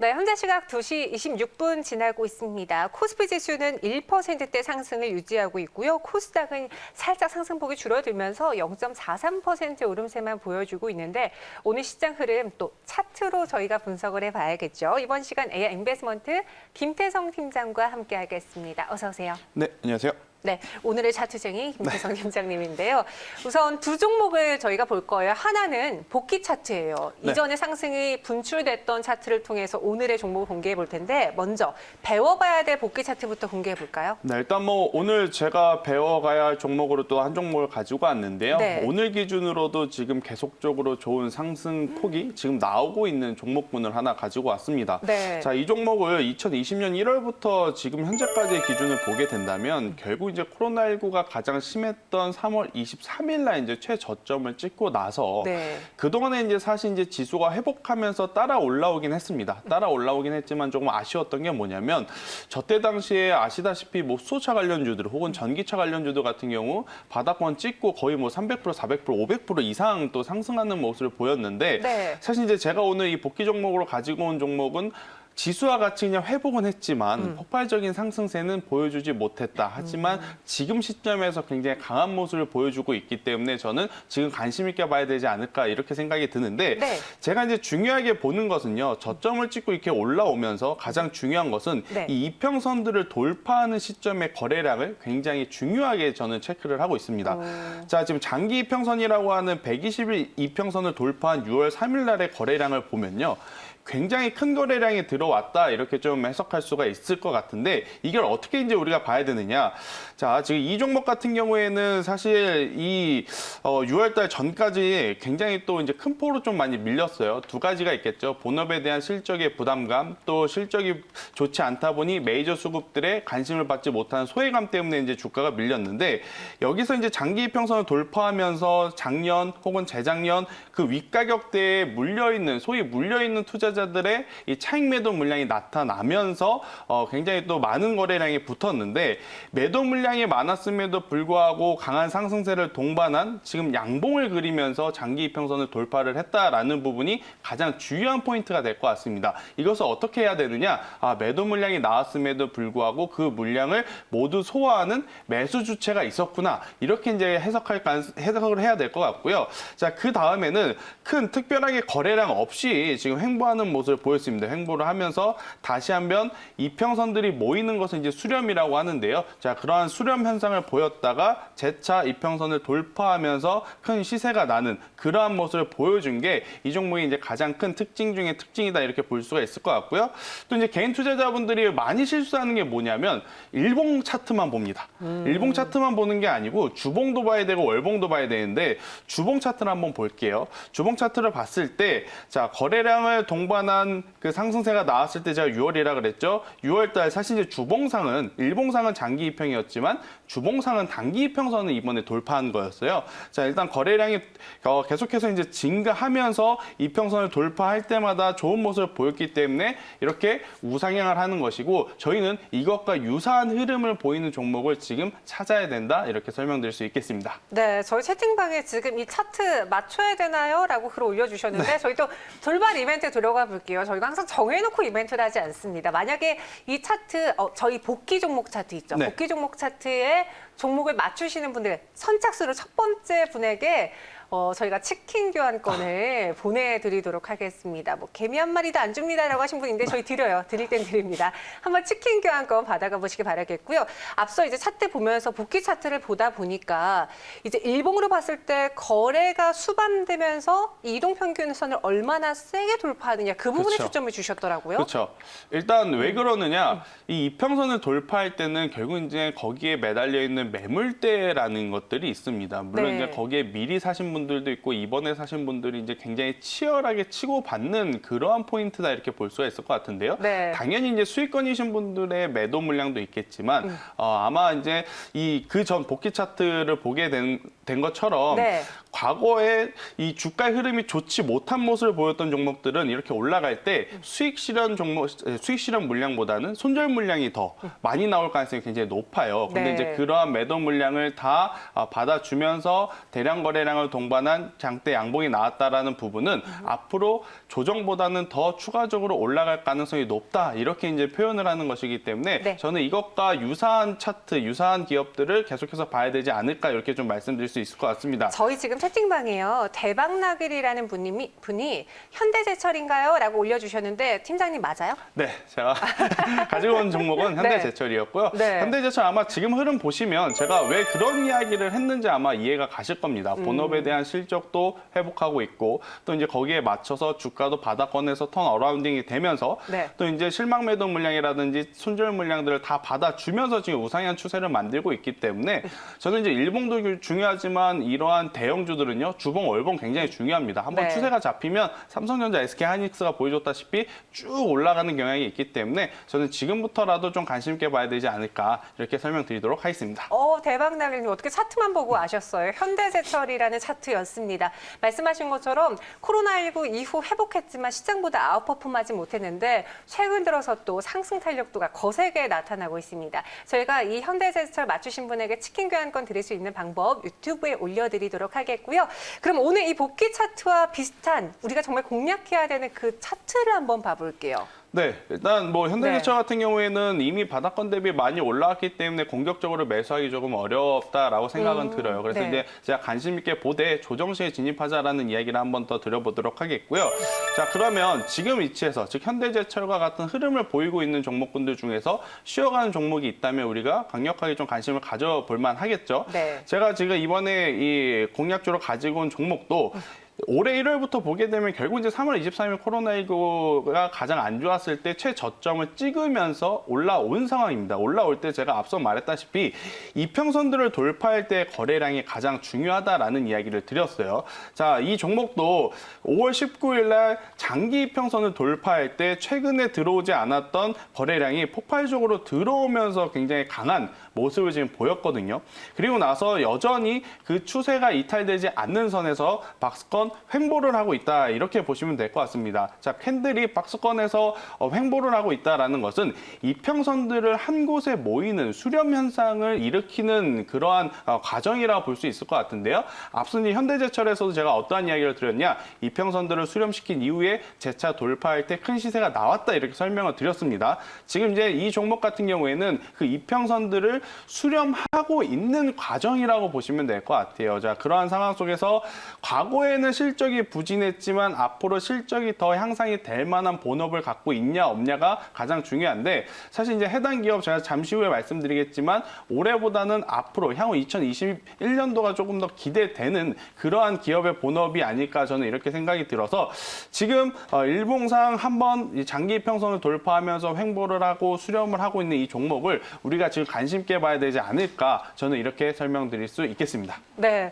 네, 현재 시각 2시 26분 지나고 있습니다. 코스피 지수는 1%대 상승을 유지하고 있고요. 코스닥은 살짝 상승폭이 줄어들면서 0.43% 오름세만 보여주고 있는데 오늘 시장 흐름 또 차트로 저희가 분석을 해봐야겠죠. 이번 시간 AI 인베스트먼트 김태성 팀장과 함께하겠습니다. 어서 오세요. 네, 안녕하세요. 네, 오늘의 차트쟁이 김태성 팀장님인데요. 우선 두 종목을 저희가 볼 거예요. 하나는 복귀 차트예요. 네. 이전에 상승이 분출됐던 차트를 통해서 오늘의 종목을 공개해 볼 텐데 먼저 배워봐야 될 복귀 차트부터 공개해 볼까요? 네, 일단 오늘 제가 배워가야 할 종목으로 또 한 종목을 가지고 왔는데요. 네. 오늘 기준으로도 지금 계속적으로 좋은 상승폭이 지금 나오고 있는 종목군을 하나 가지고 왔습니다. 네. 자, 이 종목을 2020년 1월부터 지금 현재까지의 기준을 보게 된다면 결국 이제 코로나19가 가장 심했던 3월 23일 날 이제 최저점을 찍고 나서 네. 그동안에 이제 사실 이제 지수가 회복하면서 따라 올라오긴 했습니다. 따라 올라오긴 했지만 조금 아쉬웠던 게 뭐냐면 저때 당시에 아시다시피 수소차 관련주들 혹은 전기차 관련주들 같은 경우 바닥권 찍고 거의 300%, 400%, 500% 이상 또 상승하는 모습을 보였는데 네. 사실 이제 제가 오늘 이 복귀 종목으로 가지고 온 종목은 지수와 같이 그냥 회복은 했지만 폭발적인 상승세는 보여주지 못했다. 하지만 지금 시점에서 굉장히 강한 모습을 보여주고 있기 때문에 저는 지금 관심 있게 봐야 되지 않을까 이렇게 생각이 드는데 네. 제가 이제 중요하게 보는 것은요. 저점을 찍고 이렇게 올라오면서 가장 중요한 것은 네. 이 이평선들을 돌파하는 시점의 거래량을 굉장히 중요하게 저는 체크를 하고 있습니다. 자, 지금 장기 이평선이라고 하는 120일 이평선을 돌파한 6월 3일 날의 거래량을 보면요. 굉장히 큰 거래량이 들어왔다 이렇게 좀 해석할 수가 있을 것 같은데 이걸 어떻게 이제 우리가 봐야 되느냐? 자, 지금 이 종목 같은 경우에는 사실 이 6월달 전까지 굉장히 또 이제 큰 폭으로 좀 많이 밀렸어요. 두 가지가 있겠죠. 본업에 대한 실적의 부담감, 또 실적이 좋지 않다 보니 메이저 수급들의 관심을 받지 못하는 소외감 때문에 이제 주가가 밀렸는데 여기서 이제 장기 이평선을 돌파하면서 작년 혹은 재작년 그 윗가격대에 물려있는 소위 물려있는 투자자들의 이 차익 매도 물량이 나타나면서 굉장히 또 많은 거래량이 붙었는데 매도 물량이 많았음에도 불구하고 강한 상승세를 동반한 지금 양봉을 그리면서 장기 이평선을 돌파를 했다라는 부분이 가장 중요한 포인트가 될 것 같습니다. 이것을 어떻게 해야 되느냐? 매도 물량이 나왔음에도 불구하고 그 물량을 모두 소화하는 매수 주체가 있었구나. 이렇게 이제 해석을 해야 될 것 같고요. 자, 그 다음에는 큰 특별하게 거래량 없이 지금 횡보하는 모습을 보였습니다. 횡보를 하면서 다시 한번 이평선들이 모이는 것을 이제 수렴이라고 하는데요. 자, 그러한 수렴 현상을 보였다가 재차 이평선을 돌파하면서 큰 시세가 나는 그러한 모습을 보여준 게 이 종목이 이제 가장 큰 특징 중에 특징이다 이렇게 볼 수가 있을 것 같고요. 또 이제 개인 투자자분들이 많이 실수하는 게 뭐냐면 일봉 차트만 봅니다. 일봉 차트만 보는 게 아니고 주봉도 봐야 되고 월봉도 봐야 되는데 주봉 차트를 한번 볼게요. 주봉 차트를 봤을 때 자, 거래량을 동반한 그 상승세가 나왔을 때 제가 6월이라 그랬죠. 6월 달 사실 이제 주봉상은 일봉상은 장기 이평이었지만 주봉상은 단기 이평선을 이번에 돌파한 거였어요. 자, 일단 거래량이 계속해서 이제 증가하면서 이평선을 돌파할 때마다 좋은 모습을 보였기 때문에 이렇게 우상향을 하는 것이고 저희는 이것과 유사한 흐름을 보이는 종목을 지금 찾아야 된다 이렇게 설명드릴 수 있겠습니다. 네, 저희 채팅방에 지금 이 차트 맞춰야 되나요? 라고 글을 올려주셨는데 저희 또 돌발 이벤트 들어가 볼게요. 저희가 항상 정해놓고 이벤트를 하지 않습니다. 만약에 이 차트, 저희 복귀 종목 차트 있죠. 네. 복귀 종목 차트에 종목을 맞추시는 분들 선착순으로 첫 번째 분에게 저희가 치킨 교환권을 보내드리도록 하겠습니다. 개미 한 마리도 안 줍니다라고 하신 분인데 저희 드려요. 드릴 땐 드립니다. 한번 치킨 교환권 받아가 보시기 바라겠고요. 앞서 이제 차트 보면서 복귀 차트를 보다 보니까 이제 일봉으로 봤을 때 거래가 수반되면서 이동평균선을 얼마나 세게 돌파하느냐 그 부분에 그렇죠. 초점을 주셨더라고요. 그렇죠. 일단 왜 그러느냐? 이 이평선을 돌파할 때는 결국 이제 거기에 매달려 있는 매물대라는 것들이 있습니다. 물론 네. 이제 거기에 미리 사신 분들도 있고 이번에 사신 분들이 이제 굉장히 치열하게 치고받는 그러한 포인트다 이렇게 볼 수가 있을 것 같은데요. 네. 당연히 이제 수익권이신 분들의 매도 물량도 있겠지만 아마 이제 이 그 전 복귀 차트를 보게 된 것처럼 네. 과거에 이 주가의 흐름이 좋지 못한 모습을 보였던 종목들은 이렇게 올라갈 때 수익 실현 물량보다는 손절 물량이 더 많이 나올 가능성이 굉장히 높아요. 근데 네. 이제 그러한 매도 물량을 다 받아주면서 대량 거래량을 동반한 장대 양봉이 나왔다라는 부분은 앞으로 조정보다는 더 추가적으로 올라갈 가능성이 높다. 이렇게 이제 표현을 하는 것이기 때문에 네. 저는 이것과 유사한 차트, 유사한 기업들을 계속해서 봐야 되지 않을까 이렇게 좀 말씀드릴 수 있을 것 같습니다. 저희 지금 채팅방에요. 대박나길이라는 분이 현대제철인가요? 라고 올려주셨는데 팀장님 맞아요? 네, 제가 가지고 온 종목은 현대제철이었고요. 네. 현대제철 아마 지금 흐름 보시면 제가 왜 그런 이야기를 했는지 아마 이해가 가실 겁니다. 본업에 대한 실적도 회복하고 있고 또 이제 거기에 맞춰서 주가도 바닥권에서 턴 어라운딩이 되면서 네. 또 이제 실망 매도 물량이라든지 손절 물량들을 다 받아주면서 지금 우상향 추세를 만들고 있기 때문에 저는 이제 일봉도 중요하지만 이러한 대형주들은요, 주봉, 월봉 굉장히 중요합니다. 한번 네. 추세가 잡히면 삼성전자, SK하이닉스가 보여줬다시피 쭉 올라가는 경향이 있기 때문에 저는 지금부터라도 좀 관심 있게 봐야 되지 않을까 이렇게 설명드리도록 하겠습니다. 대박나길님 어떻게 차트만 보고 아셨어요? 현대제철이라는 차트였습니다. 말씀하신 것처럼 코로나19 이후 회복했지만 시장보다 아웃퍼폼하지 못했는데 최근 들어서 또 상승 탄력도가 거세게 나타나고 있습니다. 저희가 이 현대제철 맞추신 분에게 치킨 교환권 드릴 수 있는 방법 유튜브에 올려드리도록 하겠고요. 그럼 오늘 이 복귀 차트와 비슷한 우리가 정말 공략해야 되는 그 차트를 한번 봐볼게요. 네, 일단 뭐 현대제철 네. 같은 경우에는 이미 바닥권 대비 많이 올라왔기 때문에 공격적으로 매수하기 조금 어렵다라고 생각은 들어요. 그래서 네. 이제 제가 관심 있게 보되 조정시에 진입하자라는 이야기를 한번 더 드려보도록 하겠고요. 자, 그러면 지금 위치에서 즉 현대제철과 같은 흐름을 보이고 있는 종목군들 중에서 쉬어가는 종목이 있다면 우리가 강력하게 좀 관심을 가져볼 만하겠죠. 네. 제가 지금 이번에 이 공략주로 가지고 온 종목도 올해 1월부터 보게 되면 결국 이제 3월 23일 코로나19가 가장 안 좋았을 때 최저점을 찍으면서 올라온 상황입니다. 올라올 때 제가 앞서 말했다시피 이평선들을 돌파할 때 거래량이 가장 중요하다라는 이야기를 드렸어요. 자, 이 종목도 5월 19일 날 장기 이평선을 돌파할 때 최근에 들어오지 않았던 거래량이 폭발적으로 들어오면서 굉장히 강한 모습을 지금 보였거든요. 그리고 나서 여전히 그 추세가 이탈되지 않는 선에서 박스권 횡보를 하고 있다. 이렇게 보시면 될 것 같습니다. 자, 캔들이 박스권에서 횡보를 하고 있다는 것은 이평선들을 한 곳에 모이는 수렴 현상을 일으키는 그러한 과정이라고 볼 수 있을 것 같은데요. 앞선 이 현대제철에서도 제가 어떠한 이야기를 드렸냐. 이평선들을 수렴시킨 이후에 재차 돌파할 때 큰 시세가 나왔다. 이렇게 설명을 드렸습니다. 지금 이제 이 종목 같은 경우에는 그 이평선들을 수렴하고 있는 과정이라고 보시면 될 것 같아요. 자, 그러한 상황 속에서 과거에는 실적이 부진했지만 앞으로 실적이 더 향상이 될 만한 본업을 갖고 있냐 없냐가 가장 중요한데 사실 이제 해당 기업 제가 잠시 후에 말씀드리겠지만 올해보다는 앞으로 향후 2021년도가 조금 더 기대되는 그러한 기업의 본업이 아닐까 저는 이렇게 생각이 들어서 지금 일봉상 한번 장기 이평선을 돌파하면서 횡보를 하고 수렴을 하고 있는 이 종목을 우리가 지금 관심 있게 봐야 되지 않을까 저는 이렇게 설명드릴 수 있겠습니다. 네,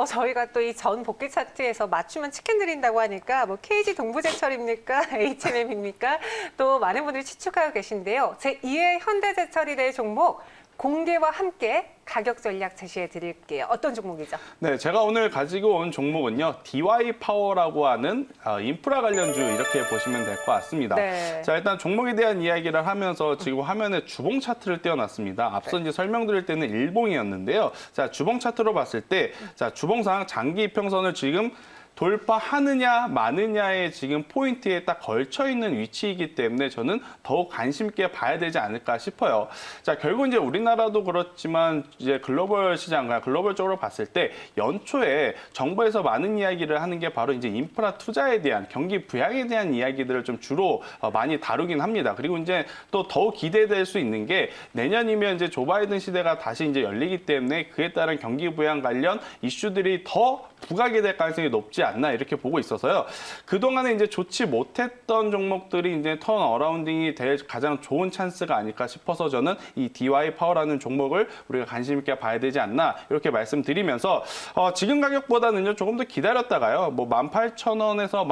저희가 또 이 전 복귀 차트에서 맞추면 치킨 드린다고 하니까 뭐 KG 동부제철입니까? HMM입니까? 또 많은 분들이 추측하고 계신데요. 제2의 현대제철이의 종목 공개와 함께 가격 전략 제시해 드릴게요. 어떤 종목이죠? 네, 제가 오늘 가지고 온 종목은요. DY 파워라고 하는 인프라 관련주 이렇게 보시면 될 것 같습니다. 네. 자, 일단 종목에 대한 이야기를 하면서 지금 화면에 주봉 차트를 띄워놨습니다. 앞서 이제 설명드릴 때는 일봉이었는데요. 자, 주봉 차트로 봤을 때, 자, 주봉상 장기 이평선을 지금 돌파하느냐 마느냐의 지금 포인트에 딱 걸쳐 있는 위치이기 때문에 저는 더욱 관심 있게 봐야 되지 않을까 싶어요. 자, 결국 이제 우리나라도 그렇지만 이제 글로벌 시장과 글로벌적으로 봤을 때 연초에 정부에서 많은 이야기를 하는 게 바로 이제 인프라 투자에 대한 경기 부양에 대한 이야기들을 좀 주로 많이 다루긴 합니다. 그리고 이제 또 더욱 기대될 수 있는 게 내년이면 이제 조 바이든 시대가 다시 이제 열리기 때문에 그에 따른 경기 부양 관련 이슈들이 더 부각이 될 가능성이 높지 않나 이렇게 보고 있어서요. 그동안에 이제 좋지 못했던 종목들이 이제 턴 어라운딩이 될 가장 좋은 찬스가 아닐까 싶어서 저는 이 DY 파워라는 종목을 우리가 관심 있게 봐야 되지 않나 이렇게 말씀드리면서 지금 가격보다는요 조금 더 기다렸다가요. 뭐 18,000원에서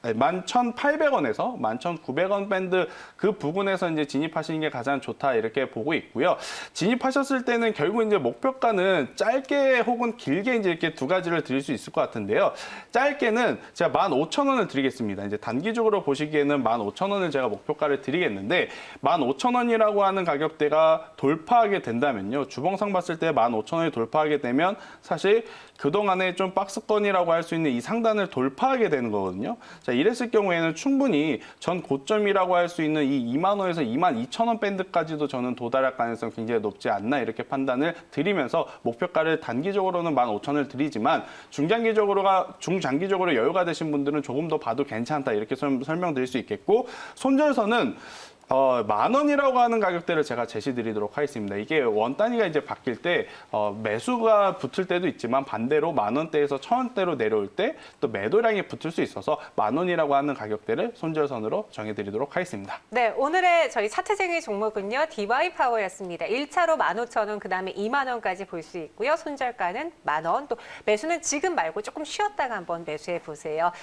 11,800원에서 11,900원 밴드 그 부분에서 이제 진입하시는 게 가장 좋다 이렇게 보고 있고요. 진입하셨을 때는 결국 이제 목표가는 짧게 혹은 길게 이제 이렇게 두 가지를 말씀을 드릴 수 있을 것 같은데요. 짧게는 제가 15,000원을 드리겠습니다. 이제 단기적으로 보시기에는 15,000원을 제가 목표가를 드리겠는데 15,000원이라고 하는 가격대가 돌파하게 된다면요. 주봉상 봤을 때 15,000원이 돌파하게 되면 사실 그동안에 좀 박스권이라고 할 수 있는 이 상단을 돌파하게 되는 거거든요. 자, 이랬을 경우에는 충분히 전 고점이라고 할 수 있는 이 2만 원에서 22,000원 밴드까지도 저는 도달할 가능성이 굉장히 높지 않나 이렇게 판단을 드리면서 목표가를 단기적으로는 15,000원을 드리지만 중장기적으로 여유가 되신 분들은 조금 더 봐도 괜찮다 이렇게 설명드릴 수 있겠고 손절선은 10,000원이라고 하는 가격대를 제가 제시드리도록 하겠습니다. 이게 원 단위가 이제 바뀔 때 매수가 붙을 때도 있지만 반대로 10,000원대에서 1,000원대로 내려올 때 또 매도량이 붙을 수 있어서 10,000원이라고 하는 가격대를 손절선으로 정해드리도록 하겠습니다. 네, 오늘의 저희 차트쟁이 종목은요. DY 파워였습니다. 1차로 15,000원, 그다음에 2만 원까지 볼 수 있고요. 손절가는 10,000원. 또 매수는 지금 말고 조금 쉬었다가 한번 매수해 보세요.